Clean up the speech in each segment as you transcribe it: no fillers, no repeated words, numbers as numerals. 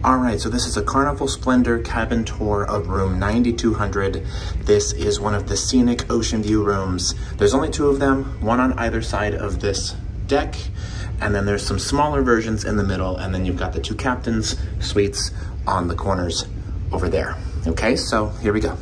All right, so this is a Carnival Splendor cabin tour of room 9200. This is one of the Scenic ocean view rooms. There's only two of them, one on either side of this deck, and then there's some smaller versions in the middle, and then you've got the two captain's suites on the corners over there. Okay, so here we go.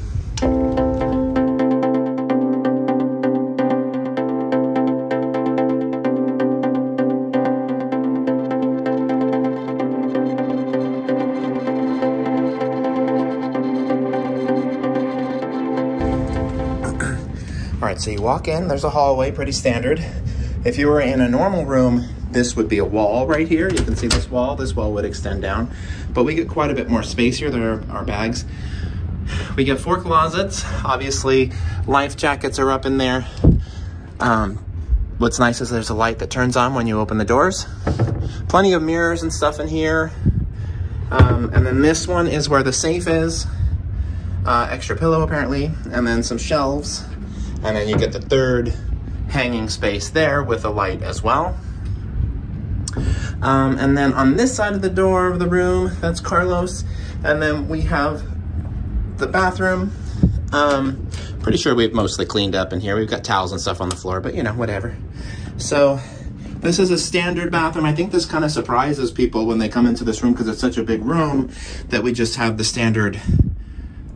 All right, so you walk in, there's a hallway, pretty standard. If you were in a normal room, this would be a wall right here. You can see this wall would extend down, but we get quite a bit more space here. There are our bags. We get 4 closets. Obviously, life jackets are up in there. What's nice is there's a light that turns on when you open the doors. Plenty of mirrors and stuff in here. And then this one is where the safe is. Extra pillow apparently, and then some shelves. And then you get the third hanging space there with a light as well. And then on this side of the door of the room, that's Carlos. And then we have the bathroom. Pretty sure we've mostly cleaned up in here. We've got towels and stuff on the floor, but you know, whatever. So this is a standard bathroom. I think this kind of surprises people when they come into this room because it's such a big room that we just have the standard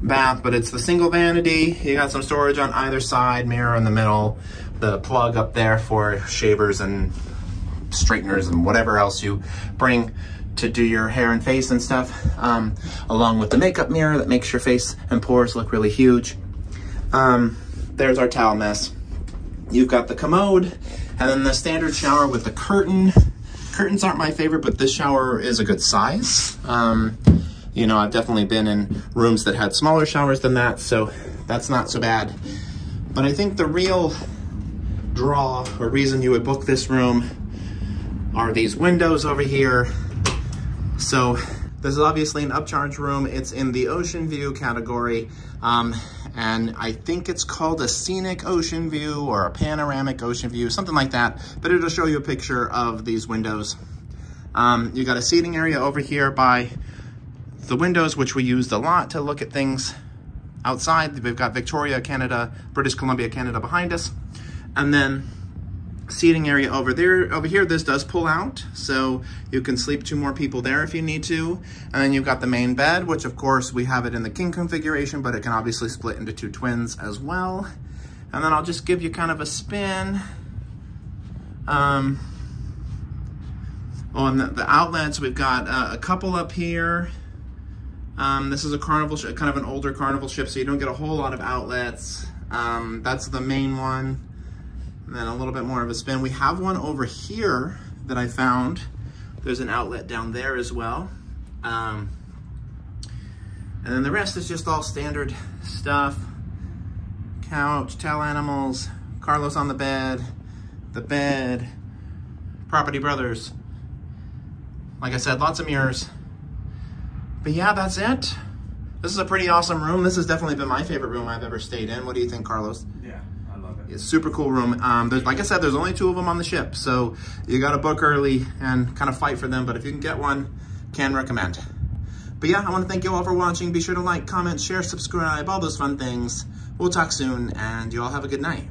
bath, but it's the single vanity. You got some storage on either side, mirror in the middle, the plug up there for shavers and straighteners and whatever else you bring to do your hair and face and stuff, along with the makeup mirror that makes your face and pores look really huge. There's our towel mess. You've got the commode and then the standard shower with the curtain. Curtains aren't my favorite, but this shower is a good size. You know, I've definitely been in rooms that had smaller showers than that, so that's not so bad. But I think the real draw or reason you would book this room are these windows over here. So this is obviously an upcharge room. It's in the ocean view category. And I think it's called a scenic ocean view or a panoramic ocean view, something like that. But it'll show you a picture of these windows. You got a seating area over here by the windows, which we used a lot to look at things outside. We've got Victoria, Canada, British Columbia, Canada behind us. And then seating area over there. Over here, this does pull out, so you can sleep 2 more people there if you need to. And then you've got the main bed, which of course we have it in the king configuration, but it can obviously split into 2 twins as well. And then I'll just give you kind of a spin. Oh, and the outlets, we've got a couple up here. This is a Carnival ship, kind of an older Carnival ship, so you don't get a whole lot of outlets. That's the main one. And then a little bit more of a spin. We have one over here that I found. There's an outlet down there as well. And then the rest is just all standard stuff. Couch, towel animals, Carlos on the bed, Property Brothers. Like I said, lots of mirrors. But yeah, that's it. This is a pretty awesome room. This has definitely been my favorite room I've ever stayed in. What do you think, Carlos? Yeah, I love it. It's a super cool room. Like I said, there's only 2 of them on the ship, so you got to book early and kind of fight for them. But if you can get one, can recommend. But yeah, I want to thank you all for watching. Be sure to like, comment, share, subscribe, all those fun things. We'll talk soon, and you all have a good night.